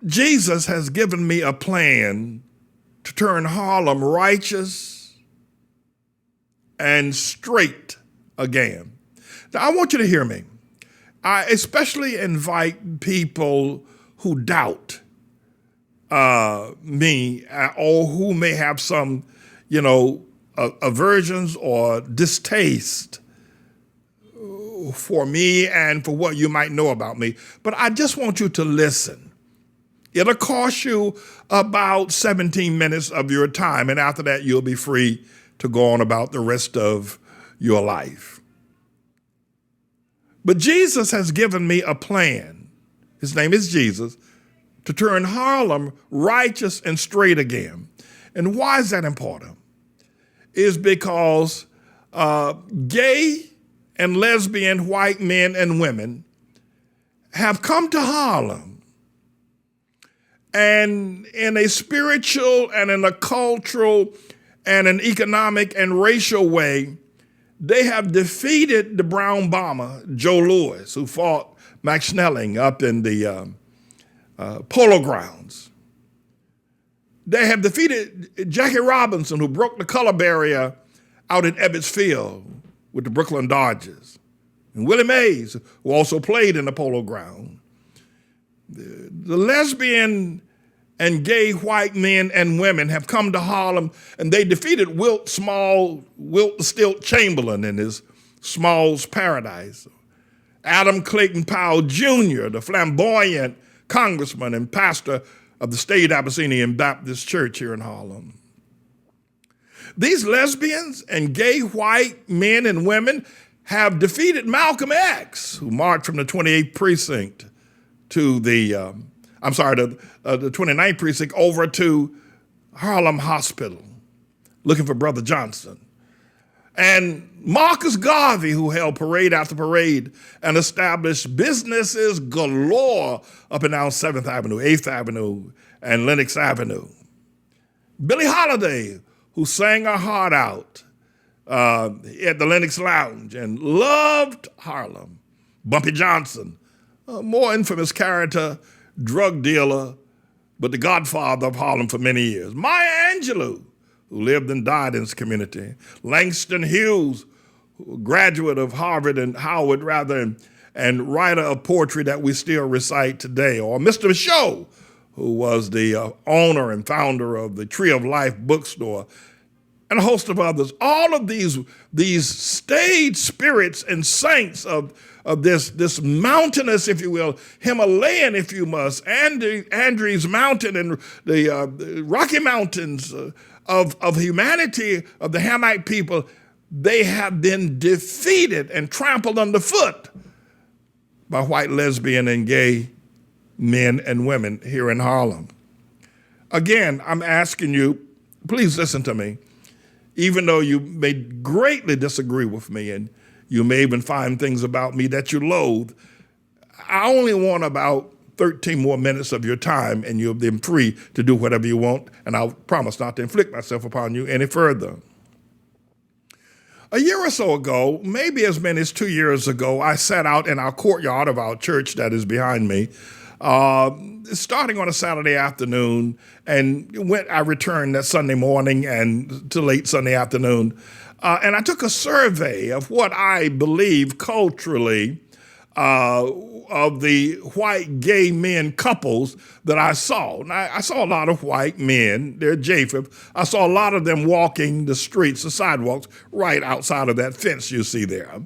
Jesus has given me a plan to turn Harlem righteous and straight again. Now, I want you to hear me. I especially invite people who doubt me or who may have some, aversions or distaste for me and for what you might know about me. But I just want you to listen. It'll cost you about 17 minutes of your time, and after that, you'll be free to go on about the rest of your life. But Jesus has given me a plan. His name is Jesus, to turn Harlem righteous and straight again. And why is that important? Is because gay and lesbian white men and women have come to Harlem, and in a spiritual and in a cultural and an economic and racial way, they have defeated the brown bomber, Joe Louis, who fought Max Snelling up in the Polo Grounds. They have defeated Jackie Robinson, who broke the color barrier out in Ebbets Field with the Brooklyn Dodgers. And Willie Mays, who also played in the Polo Ground. The lesbian and gay white men and women have come to Harlem, and they defeated Wilt the Stilt Chamberlain in his Small's Paradise. Adam Clayton Powell Jr., the flamboyant congressman and pastor of the State Abyssinian Baptist Church here in Harlem. These lesbians and gay white men and women have defeated Malcolm X, who marched from the 28th precinct to the 29th precinct over to Harlem Hospital, looking for Brother Johnson. And Marcus Garvey, who held parade after parade and established businesses galore up and down 7th Avenue, 8th Avenue, and Lenox Avenue. Billie Holiday, who sang her heart out at the Lenox Lounge and loved Harlem. Bumpy Johnson, a more infamous character, drug dealer, but the godfather of Harlem for many years. Maya Angelou, who lived and died in this community. Langston Hughes, graduate of Harvard and Howard and writer of poetry that we still recite today. Or Mr. Show, who was the owner and founder of the Tree of Life bookstore, and a host of others. All of these stage spirits and saints of this mountainous, if you will, Himalayan, if you must, Andrews Mountain and the Rocky Mountains of humanity, of the Hamite people, they have been defeated and trampled underfoot by white, lesbian, and gay men and women here in Harlem. Again, I'm asking you, please listen to me. Even though you may greatly disagree with me and you may even find things about me that you loathe, I only want about 13 more minutes of your time, and you'll be free to do whatever you want, and I'll promise not to inflict myself upon you any further. A year or so ago, maybe as many as 2 years ago, I sat out in our courtyard of our church that is behind me, starting on a Saturday afternoon, and I returned that Sunday morning and to late Sunday afternoon, and I took a survey of what I believe culturally of the white gay men couples that I saw. Now, I saw a lot of white men, they're Japheth. I saw a lot of them walking the streets, the sidewalks, right outside of that fence you see there.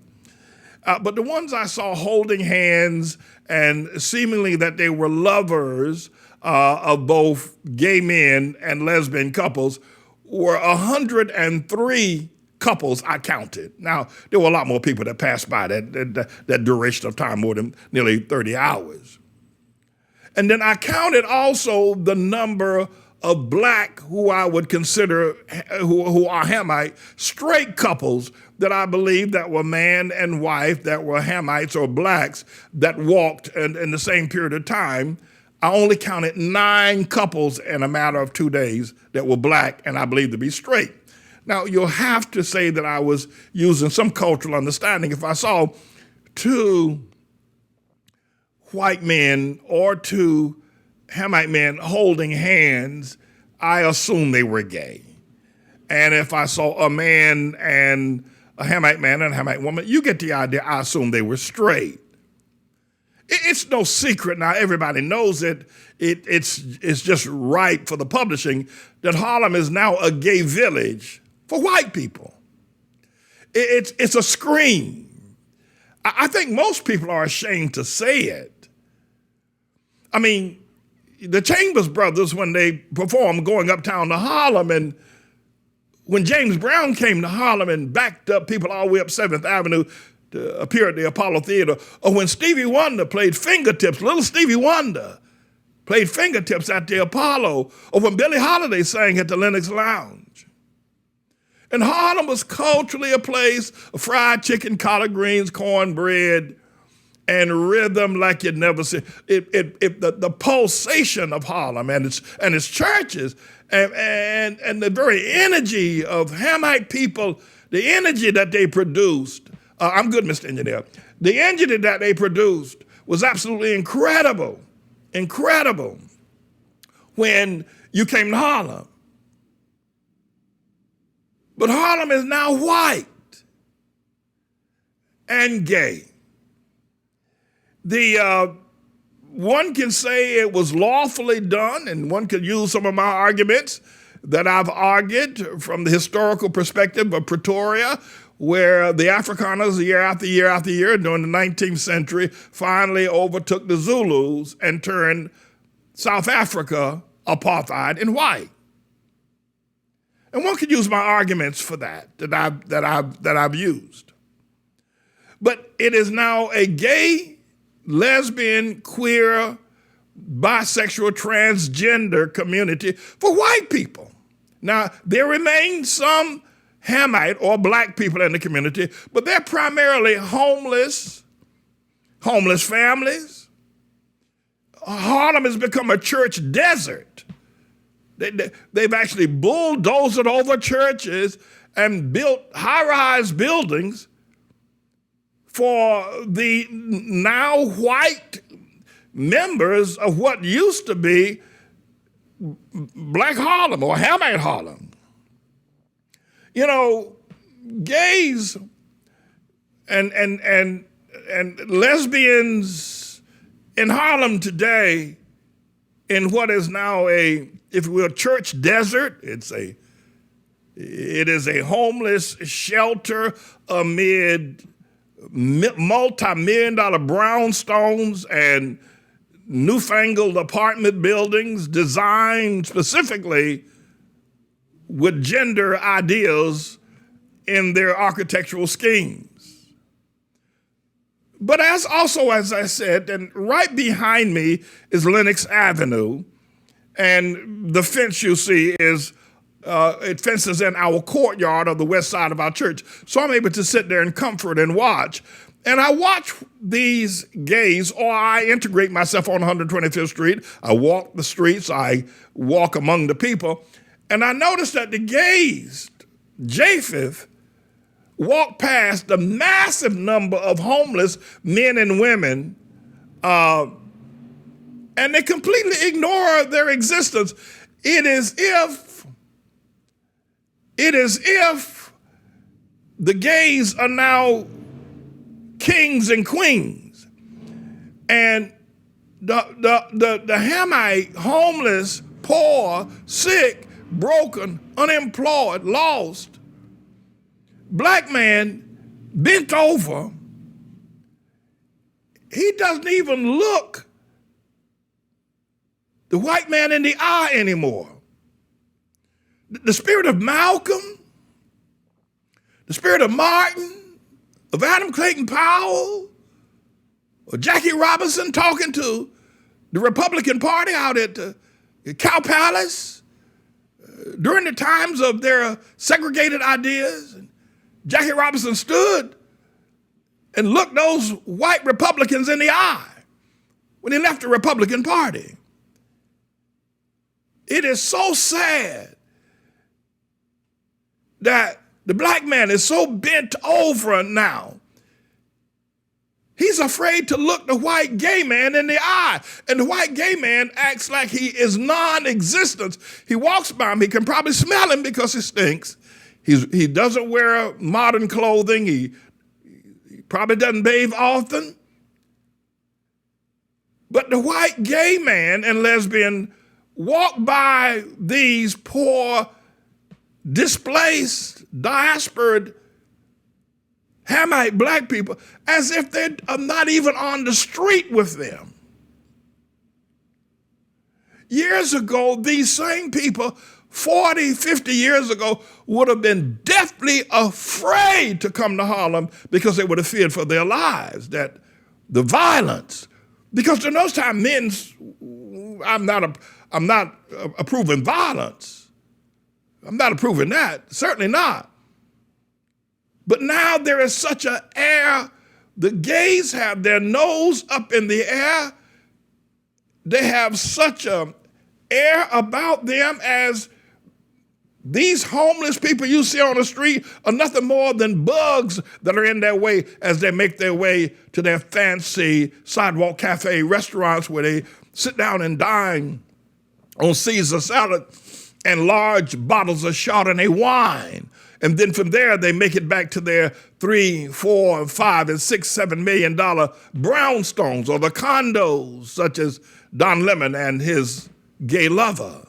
But the ones I saw holding hands and seemingly that they were lovers of both gay men and lesbian couples were 103 couples I counted. Now, there were a lot more people that passed by that duration of time, more than nearly 30 hours. And then I counted also the number of black, who I would consider, who are Hamite, straight couples that I believe that were man and wife, that were Hamites or blacks that walked in the same period of time. I only counted 9 couples in a matter of 2 days that were black and I believe to be straight. Now, you'll have to say that I was using some cultural understanding if I saw 2 white men or 2 Hamite men holding hands, I assumed they were gay. And if I saw a man and a Hamite man and a Hamite woman, you get the idea, I assumed they were straight. It's no secret now, everybody knows it. It's just ripe for the publishing that Harlem is now a gay village for white people. It's a scream. I think most people are ashamed to say it. I mean, the Chambers Brothers, when they performed Going Uptown to Harlem, and when James Brown came to Harlem and backed up people all the way up 7th Avenue to appear at the Apollo Theater, or when Stevie Wonder played Fingertips, little Stevie Wonder played Fingertips at the Apollo, or when Billie Holiday sang at the Lenox Lounge. And Harlem was culturally a place of fried chicken, collard greens, cornbread, and rhythm like you'd never seen. The pulsation of Harlem and its churches and the very energy of Hamite people, the energy that they produced. I'm good, Mr. Engineer. The energy that they produced was absolutely incredible, incredible when you came to Harlem. But Harlem is now white and gay. One can say it was lawfully done, and one could use some of my arguments that I've argued from the historical perspective of Pretoria, where the Afrikaners, year after year after year, during the 19th century, finally overtook the Zulus and turned South Africa apartheid and white. And one could use my arguments for that I've used. But it is now a gay, lesbian, queer, bisexual, transgender community for white people. Now, there remain some Hamite or black people in the community, but they're primarily homeless families. Harlem has become a church desert. They've actually bulldozed over churches and built high-rise buildings for the now white members of what used to be Black Harlem or Hamite Harlem. You know, gays and lesbians in Harlem today, in what is now a, if you will, church desert, it is a homeless shelter amid multi-million-dollar brownstones and newfangled apartment buildings designed specifically with gender ideals in their architectural schemes. But as I said, and right behind me is Lenox Avenue, and the fence you see is, it fences in our courtyard of the west side of our church. So I'm able to sit there and comfort and watch. And I watch these gays, or I integrate myself on 125th Street. I walk the streets, I walk among the people, and I noticed that the gays, Japheth, walk past the massive number of homeless men and women, and they completely ignore their existence. It is if the gays are now kings and queens, and the Hamite, homeless, poor, sick, broken, unemployed, lost, black man bent over, he doesn't even look the white man in the eye anymore. The spirit of Malcolm, the spirit of Martin, of Adam Clayton Powell, or Jackie Robinson talking to the Republican Party out at the Cow Palace during the times of their segregated ideas. And Jackie Robinson stood and looked those white Republicans in the eye when he left the Republican Party. It is so sad that the black man is so bent over now He's afraid to look the white gay man in the eye. And the white gay man acts like he is non-existent. He walks by him. He can probably smell him because he stinks. He doesn't wear modern clothing. He probably doesn't bathe often. But the white gay man and lesbian walk by these poor, displaced, diaspored Hamite black people as if they are not even on the street with them. Years ago, these same people, 40, 50 years ago, would have been deathly afraid to come to Harlem because they would have feared for their lives, that the violence. Because in those times, I'm not approving violence. I'm not approving that, certainly not. But now there is such an air, the gays have their nose up in the air. They have such an air about them as these homeless people you see on the street are nothing more than bugs that are in their way as they make their way to their fancy sidewalk cafe restaurants where they sit down and dine on Caesar salad and large bottles of Chardonnay wine. And then from there, they make it back to their $3, $4, $5, and $6, $7 million brownstones or the condos, such as Don Lemon and his gay lover.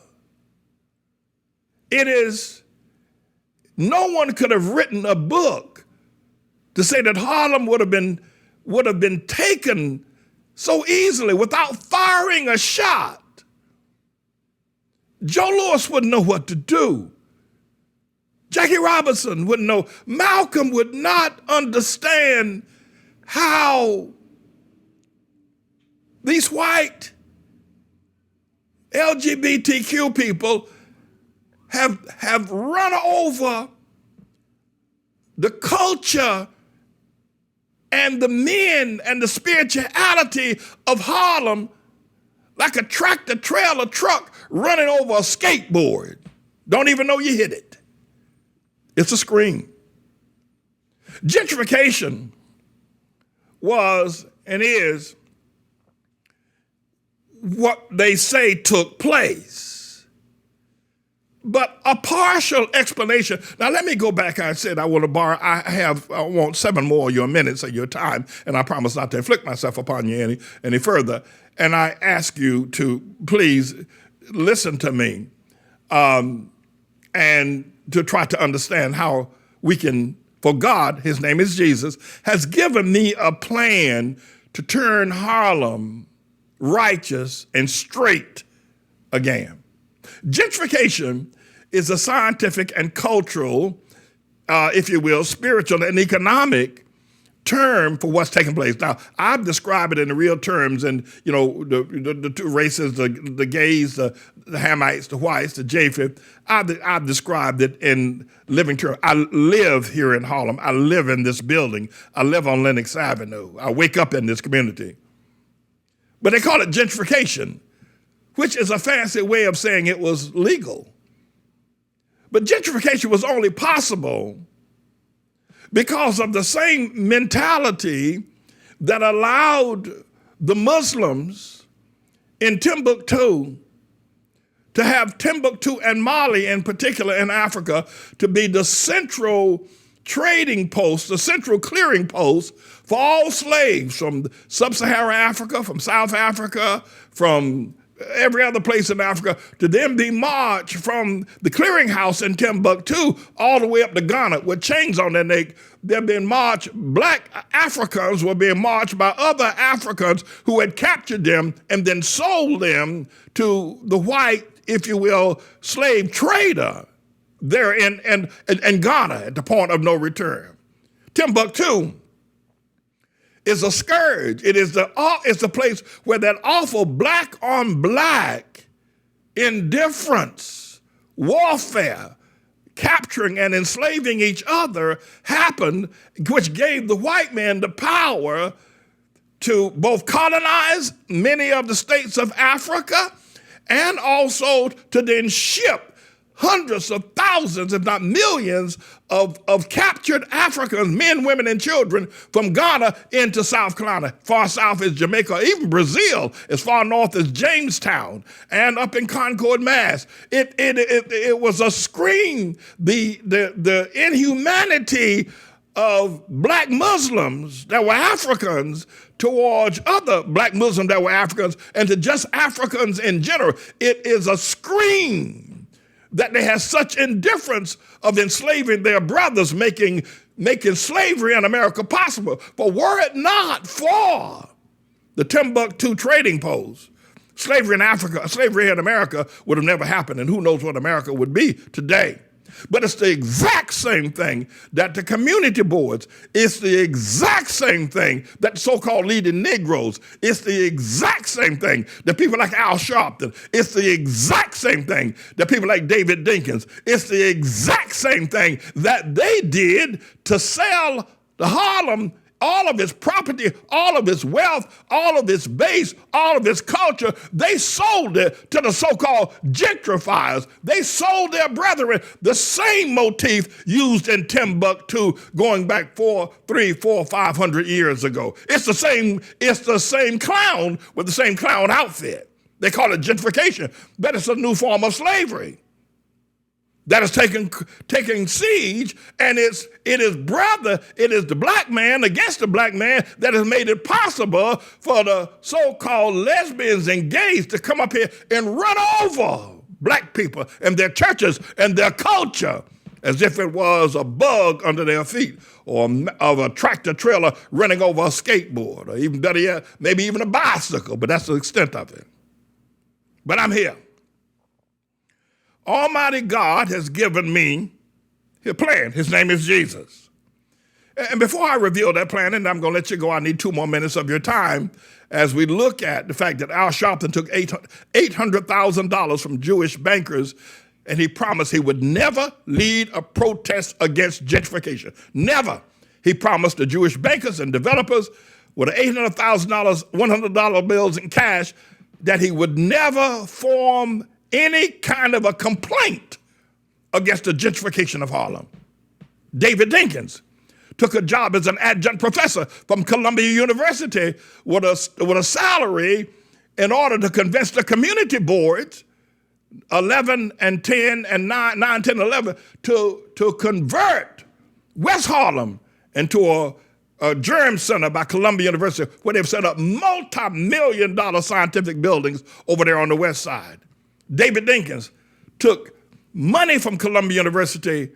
No one could have written a book to say that Harlem would have been taken so easily without firing a shot. Joe Louis wouldn't know what to do. Jackie Robinson wouldn't know. Malcolm would not understand how these white LGBTQ people have run over the culture and the men and the spirituality of Harlem like a tractor trailer truck running over a skateboard. Don't even know you hit it. It's a scream. Gentrification was and is what they say took place. But a partial explanation. Now, let me go back. I said I want 7 more of your minutes of your time, and I promise not to inflict myself upon you any further. And I ask you to please listen to me and to try to understand how we can, for God, his name is Jesus, has given me a plan to turn Harlem righteous and straight again. Gentrification is a scientific and cultural, if you will, spiritual and economic term for what's taking place. Now, I've described it in the real terms, and the two races, the gays, the Hamites, the whites, the Japheth. I've described it in living terms. I live here in Harlem. I live in this building. I live on Lenox Avenue. I wake up in this community. But they call it gentrification, which is a fancy way of saying it was legal. But gentrification was only possible because of the same mentality that allowed the Muslims in Timbuktu to have Timbuktu and Mali in particular in Africa to be the central trading post, the central clearing post for all slaves from sub-Saharan Africa, from South Africa, from every other place in Africa, to then be marched from the clearinghouse in Timbuktu all the way up to Ghana with chains on their neck. They're being marched. Black Africans were being marched by other Africans who had captured them and then sold them to the white, if you will, slave trader there in Ghana at the point of no return. Timbuktu is a scourge. It's the place where that awful black on black indifference, warfare, capturing and enslaving each other happened, which gave the white man the power to both colonize many of the states of Africa and also to then ship hundreds of thousands, if not millions, of captured Africans, men, women, and children from Ghana into South Carolina. Far south is Jamaica, even Brazil, as far north as Jamestown, and up in Concord, Mass. It was a scream, the inhumanity of black Muslims that were Africans towards other black Muslims that were Africans, and to just Africans in general. It is a scream that they had such indifference of enslaving their brothers, making slavery in America possible. But were it not for the Timbuktu trading post, slavery in America would have never happened, and who knows what America would be today. But it's the exact same thing that the community boards, it's the exact same thing that the so-called leading Negroes, it's the exact same thing that people like Al Sharpton, it's the exact same thing that people like David Dinkins, it's the exact same thing that they did to sell the Harlem all of its property, all of its wealth, all of its base, all of its culture. They sold it to the so-called gentrifiers. They sold their brethren. The same motif used in Timbuktu going back 500 years ago. It's the same clown with the same clown outfit. They call it gentrification, but it's a new form of slavery that is taking siege, and it is the black man against the black man that has made it possible for the so-called lesbians and gays to come up here and run over black people and their churches and their culture as if it was a bug under their feet, or of a tractor trailer running over a skateboard, or even better yet, maybe even a bicycle, but that's the extent of it. But I'm here. Almighty God has given me his plan. His name is Jesus. And before I reveal that plan, and I'm going to let you go, I need 2 more minutes of your time as we look at the fact that Al Sharpton took $800,000 from Jewish bankers, and he promised he would never lead a protest against gentrification. Never. He promised the Jewish bankers and developers with $800,000, $100 bills in cash that he would never form any kind of a complaint against the gentrification of Harlem. David Dinkins took a job as an adjunct professor from Columbia University with a salary in order to convince the community boards, 11 and 10 and 9, 10, 11, to convert West Harlem into a germ center by Columbia University, where they've set up multi-million-dollar scientific buildings over there on the west side. David Dinkins took money from Columbia University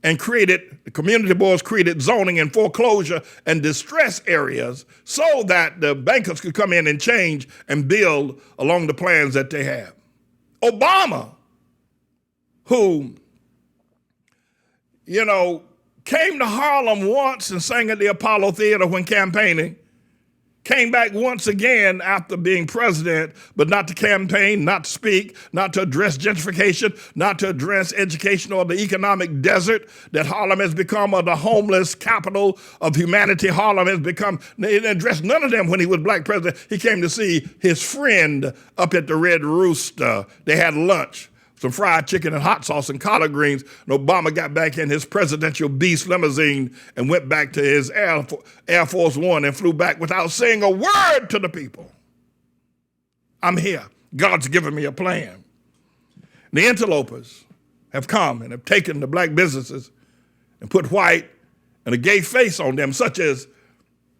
and the community boards created zoning and foreclosure and distress areas so that the bankers could come in and change and build along the plans that they have. Obama, who, came to Harlem once and sang at the Apollo Theater when campaigning, came back once again after being president, but not to campaign, not to speak, not to address gentrification, not to address education or the economic desert that Harlem has become, or the homeless capital of humanity Harlem has become. They didn't address none of them when he was black president. He came to see his friend up at the Red Rooster. They had lunch, some fried chicken and hot sauce and collard greens, and Obama got back in his presidential beast limousine and went back to his Air Force One and flew back without saying a word to the people. I'm here. God's given me a plan. The interlopers have come and have taken the black businesses and put white and a gay face on them, such as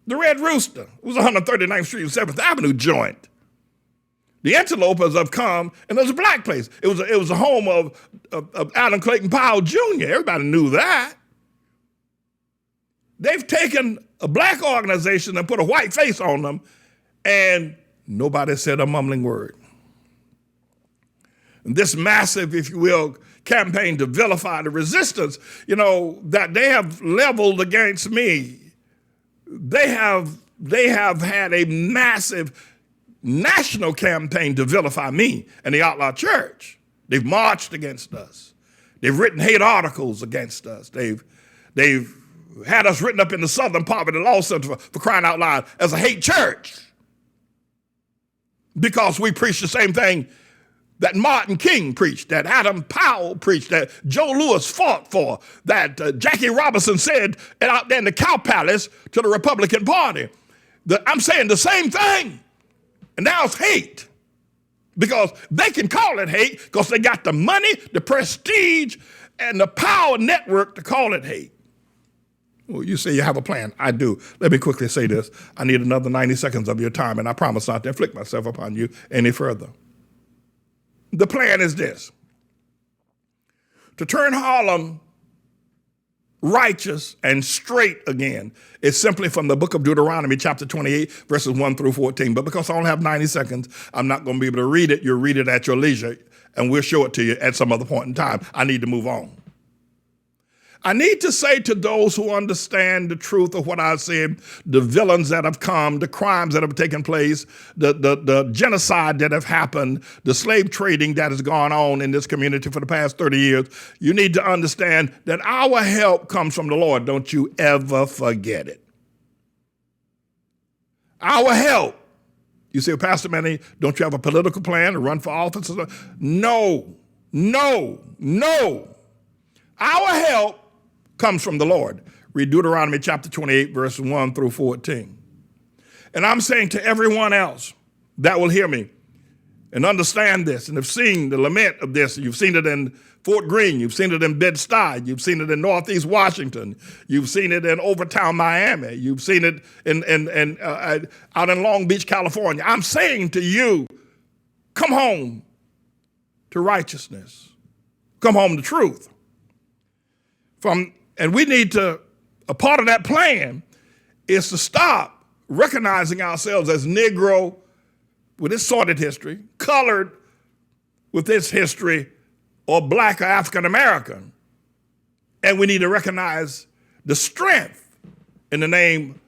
the Red Rooster. It was 139th Street and 7th Avenue joint. The interlopers have come, and it was a black place. It was a home of Allen Clayton Powell Jr. Everybody knew that. They've taken a black organization and put a white face on them, and nobody said a mumbling word. And this massive, if you will, campaign to vilify the resistance, that they have leveled against me, they have had a massive national campaign to vilify me and the ATLAH Church. They've marched against us. They've written hate articles against us. They've had us written up in the Southern Poverty Law Center for crying out loud as a hate church, because we preach the same thing that Martin King preached, that Adam Powell preached, that Joe Louis fought for, that Jackie Robinson said out there in the Cow Palace to the Republican Party. I'm saying the same thing. And now it's hate. Because they can call it hate because they got the money, the prestige, and the power network to call it hate. Well, you say you have a plan. I do. Let me quickly say this. I need another 90 seconds of your time, and I promise not to inflict myself upon you any further. The plan is this: to turn Harlem righteous and straight again. It's simply from the book of Deuteronomy, chapter 28, verses 1 through 14. But because I only have 90 seconds, I'm not going to be able to read it. You'll read it at your leisure, and we'll show it to you at some other point in time. I need to move on. I need to say to those who understand the truth of what I said, the villains that have come, the crimes that have taken place, the genocide that have happened, the slave trading that has gone on in this community for the past 30 years, you need to understand that our help comes from the Lord. Don't you ever forget it. Our help. You say, Pastor Manny, don't you have a political plan to run for office? No. Our help comes from the Lord. Read Deuteronomy chapter 28, verse 1 through 14. And I'm saying to everyone else that will hear me and understand this and have seen the lament of this, you've seen it in Fort Greene, you've seen it in Bed-Stuy, you've seen it in Northeast Washington, you've seen it in Overtown, Miami, you've seen it out in Long Beach, California. I'm saying to you, come home to righteousness. Come home to truth. And we need to, a part of that plan is to stop recognizing ourselves as Negro with its sordid history, colored with its history, or Black or African American. And we need to recognize the strength in the name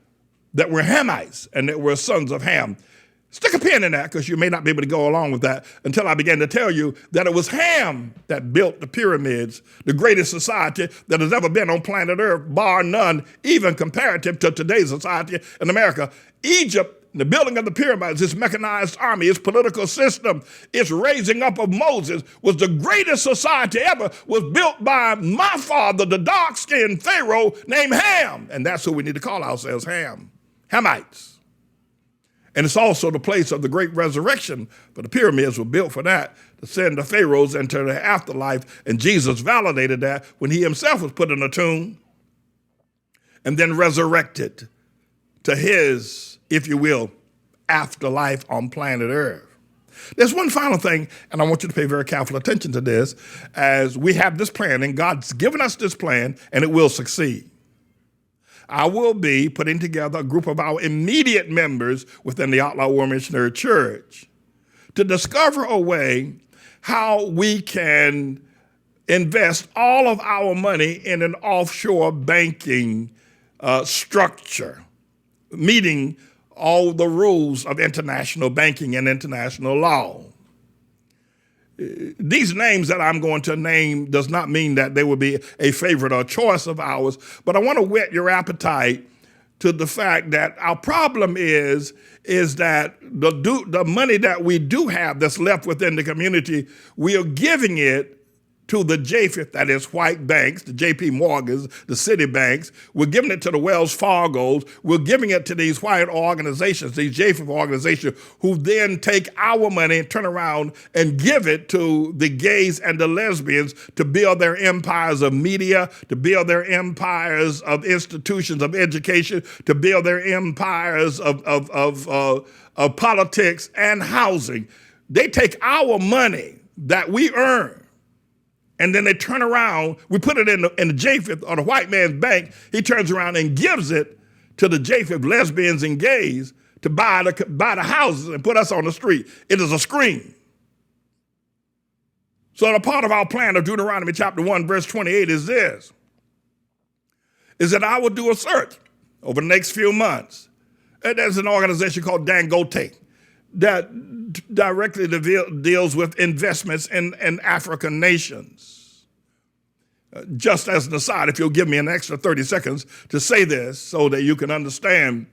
that we're Hamites and that we're sons of Ham. Stick a pin in that because you may not be able to go along with that until I begin to tell you that it was Ham that built the pyramids, the greatest society that has ever been on planet Earth, bar none, even comparative to today's society in America. Egypt, the building of the pyramids, its mechanized army, its political system, its raising up of Moses was the greatest society ever, was built by my father, the dark-skinned Pharaoh named Ham. And that's who we need to call ourselves, Hamites. And it's also the place of the great resurrection, but the pyramids were built for that, to send the pharaohs into the afterlife. And Jesus validated that when he himself was put in a tomb and then resurrected to his, if you will, afterlife on planet Earth. There's one final thing, and I want you to pay very careful attention to this, as we have this plan, and God's given us this plan, and it will succeed. I will be putting together a group of our immediate members within the ATLAH War Missionary Church to discover a way how we can invest all of our money in an offshore banking structure, meeting all the rules of international banking and international law. These names that I'm going to name does not mean that they will be a favorite or choice of ours, but I want to whet your appetite to the fact that our problem is that the money that we do have that's left within the community, we are giving it to the JAFIT, that is white banks, the JP Morgans, the City banks. We're giving it to the Wells Fargos. We're giving it to these white organizations, these JAFIT organizations, who then take our money and turn around and give it to the gays and the lesbians to build their empires of media, to build their empires of institutions of education, to build their empires of politics and housing. They take our money that we earn, and then they turn around, we put it in the JAFIT or the white man's bank. He turns around and gives it to the JAFIT lesbians and gays to buy the houses and put us on the street. It is a scream. So the part of our plan of Deuteronomy chapter 1, verse 28 is this, is that I will do a search over the next few months. And there's an organization called Dangote that directly deals with investments in African nations. Just as an aside, if you'll give me an extra 30 seconds to say this so that you can understand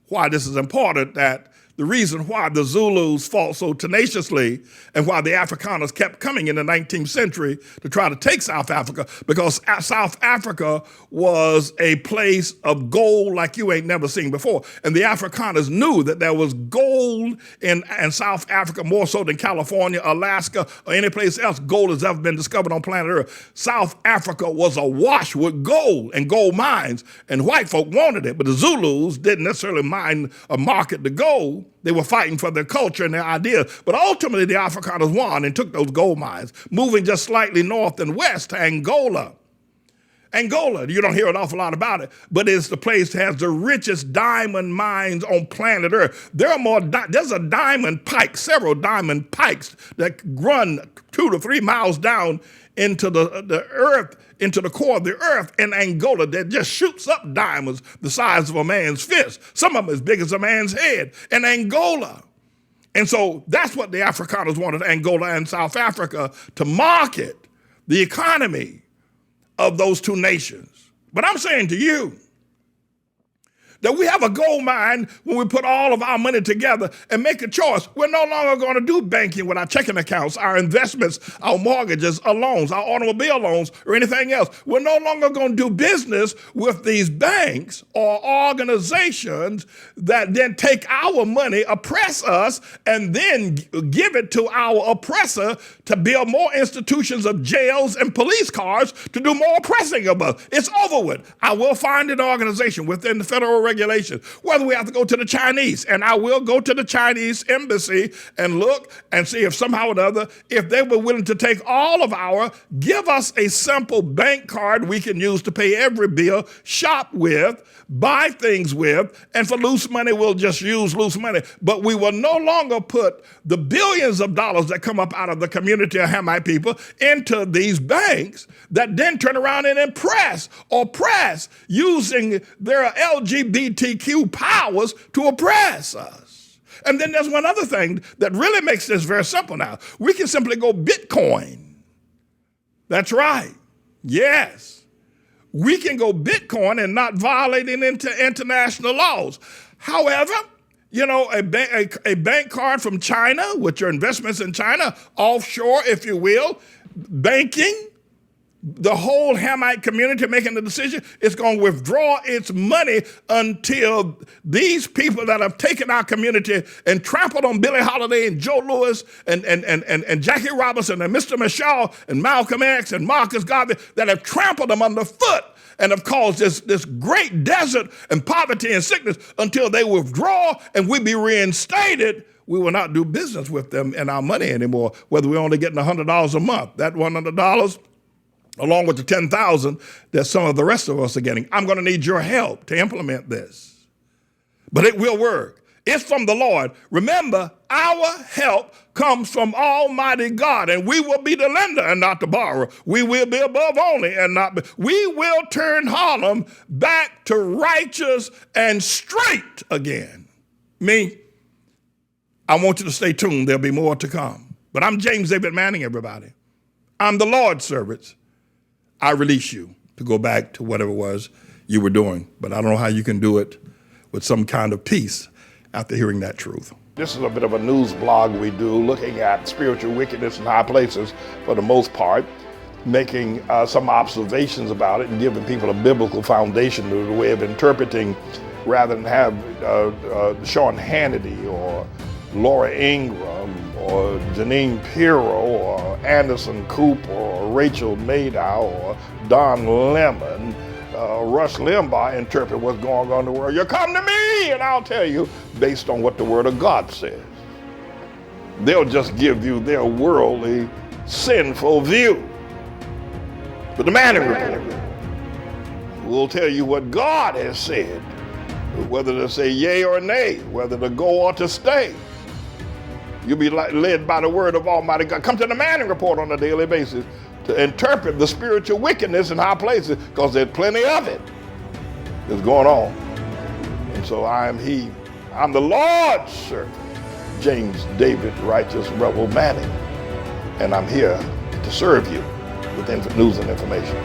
why this is important, that the reason why the Zulus fought so tenaciously and why the Afrikaners kept coming in the 19th century to try to take South Africa, because South Africa was a place of gold like you ain't never seen before. And the Afrikaners knew that there was gold in South Africa more so than California, Alaska, or any place else gold has ever been discovered on planet Earth. South Africa was awash with gold and gold mines, and white folk wanted it, but the Zulus didn't necessarily mine or market the gold. They were fighting for their culture and their ideas. But ultimately, the Afrikaners won and took those gold mines, moving just slightly north and west to Angola. Angola, you don't hear an awful lot about it, but it's the place that has the richest diamond mines on planet Earth. There's a diamond pike, several diamond pikes that run 2 to 3 miles down into the earth, into the core of the earth in Angola that just shoots up diamonds the size of a man's fist. Some of them as big as a man's head in Angola. And so that's what the Afrikaners wanted Angola and South Africa to market the economy of those two nations. But I'm saying to you that we have a gold mine when we put all of our money together and make a choice. We're no longer going to do banking with our checking accounts, our investments, our mortgages, our loans, our automobile loans, or anything else. We're no longer going to do business with these banks or organizations that then take our money, oppress us, and then give it to our oppressor to build more institutions of jails and police cars to do more oppressing of us. It's over with. I will find an organization within the federal regulation, whether we have to go to the Chinese, and I will go to the Chinese embassy and look and see if somehow or another, if they were willing to take all of give us a simple bank card we can use to pay every bill, shop with, buy things with, and for loose money, we'll just use loose money. But we will no longer put the billions of dollars that come up out of the community of Hamite people into these banks that then turn around and oppress using their LGBTQ powers to oppress us. And then there's one other thing that really makes this very simple now. We can simply go Bitcoin. That's right. Yes. We can go Bitcoin and not violating into international laws. However, you know, a bank card from China with your investments in China, offshore, if you will, banking, the whole Hamite community making the decision, it's going to withdraw its money until these people that have taken our community and trampled on Billie Holiday and Joe Louis and Jackie Robinson and Mr. Michaud and Malcolm X and Marcus Garvey, that have trampled them underfoot and have caused this great desert and poverty and sickness, until they withdraw and we be reinstated, we will not do business with them and our money anymore, whether we're only getting $100 a month. That $100, along with the $10,000 that some of the rest of us are getting. I'm going to need your help to implement this. But it will work. It's from the Lord. Remember, our help comes from Almighty God, and we will be the lender and not the borrower. We will be above only and not we will turn Harlem back to righteous and straight again. I want you to stay tuned. There'll be more to come. But I'm James David Manning, everybody. I'm the Lord's servant. I release you to go back to whatever it was you were doing. But I don't know how you can do it with some kind of peace after hearing that truth. This is a bit of a news blog we do, looking at spiritual wickedness in high places for the most part, making some observations about it and giving people a biblical foundation to the way of interpreting, rather than have Sean Hannity or Laura Ingraham or Janine Pirro or Anderson Cooper or Rachel Maddow or Don Lemon, Rush Limbaugh interpret what's going on in the world. You come to me and I'll tell you based on what the Word of God says. They'll just give you their worldly, sinful view. But the Manning Report will tell you what God has said, whether to say yea or nay, whether to go or to stay. You'll be led by the word of Almighty God. Come to the Manning Report on a daily basis to interpret the spiritual wickedness in high places, because there's plenty of it that's going on. And so I'm the Lord's servant, James David Righteous Rebel Manning, and I'm here to serve you with news and information.